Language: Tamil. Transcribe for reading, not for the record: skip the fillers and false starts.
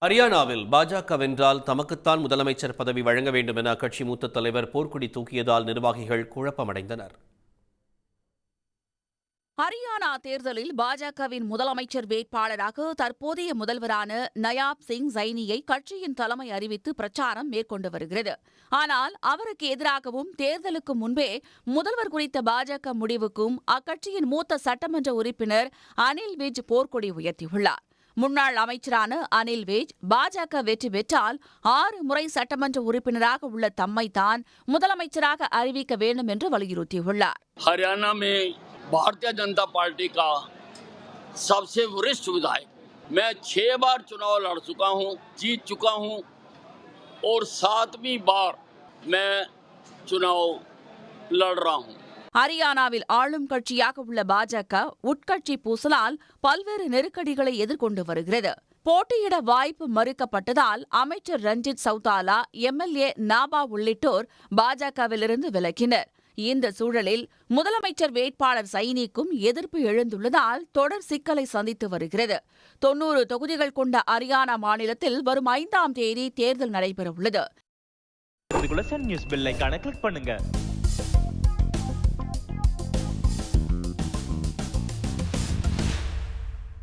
ஹரியானாவில் பாஜக வென்றால் தமக்குத்தான் முதலமைச்சர் பதவி வழங்க வேண்டும் என அக்கட்சி மூத்த தலைவர் போர்க்கொடி தூக்கியதால் நிர்வாகிகள் குழப்பமடைந்தனர். ஹரியானா தேர்தலில் பாஜகவின் முதலமைச்சர் வேட்பாளராக தற்போதைய முதல்வரான நயாப் சிங் சைனியை கட்சியின் தலைமை அறிவித்து பிரச்சாரம் மேற்கொண்டு வருகிறது. ஆனால் அவருக்கு எதிராகவும் தேர்தலுக்கு முன்பே முதல்வர் குறித்த பாஜக முடிவுக்கும் அக்கட்சியின் மூத்த சட்டமன்ற உறுப்பினர் அனில் விஜ் போர்க்கொடி உயர்த்தியுள்ளார். முன்னாள் அமைச்சரான அனில் விஜ் பாஜக வெற்றி பெற்றால் 6 முறை சட்டமன்ற உறுப்பினராக உள்ள தம்மைத்தான் முதலமைச்சராக அறிவிக்க வேண்டும் என்று வலியுறுத்தியுள்ளார். हरियाणा में भारतीय जनता पार्टी का सबसे वरिष्ठ विधायक, मैं 6 बार चुनाव लड़ चुका हूं, जीत चुका हूं और 7वीं बार मैं चुनाव लड़ रहा हूं. ஹரியானாவில் ஆளும் கட்சியாக உள்ள பாஜக உட்கட்சி பூசலால் பல்வேறு நெருக்கடிகளை எதிர்கொண்டு வருகிறது. போட்டியிட வாய்ப்பு மறுக்கப்பட்டதால் அமைச்சர் ரஞ்சித் சௌதாலா, எம்எல்ஏ நாபா உள்ளிட்டோர் பாஜகவிலிருந்து விலகினர். இந்த சூழலில் முதலமைச்சர் வேட்பாளர் சைனிக்கும் எதிர்ப்பு எழுந்துள்ளதால் தொடர் சிக்கலை சந்தித்து வருகிறது. 90 தொகுதிகள் கொண்ட ஹரியானா மாநிலத்தில் வரும் 5ஆம் தேதி தேர்தல் நடைபெறவுள்ளது. சன் நியூஸ் பெல் ஐகானை கிளிக் பண்ணுங்க.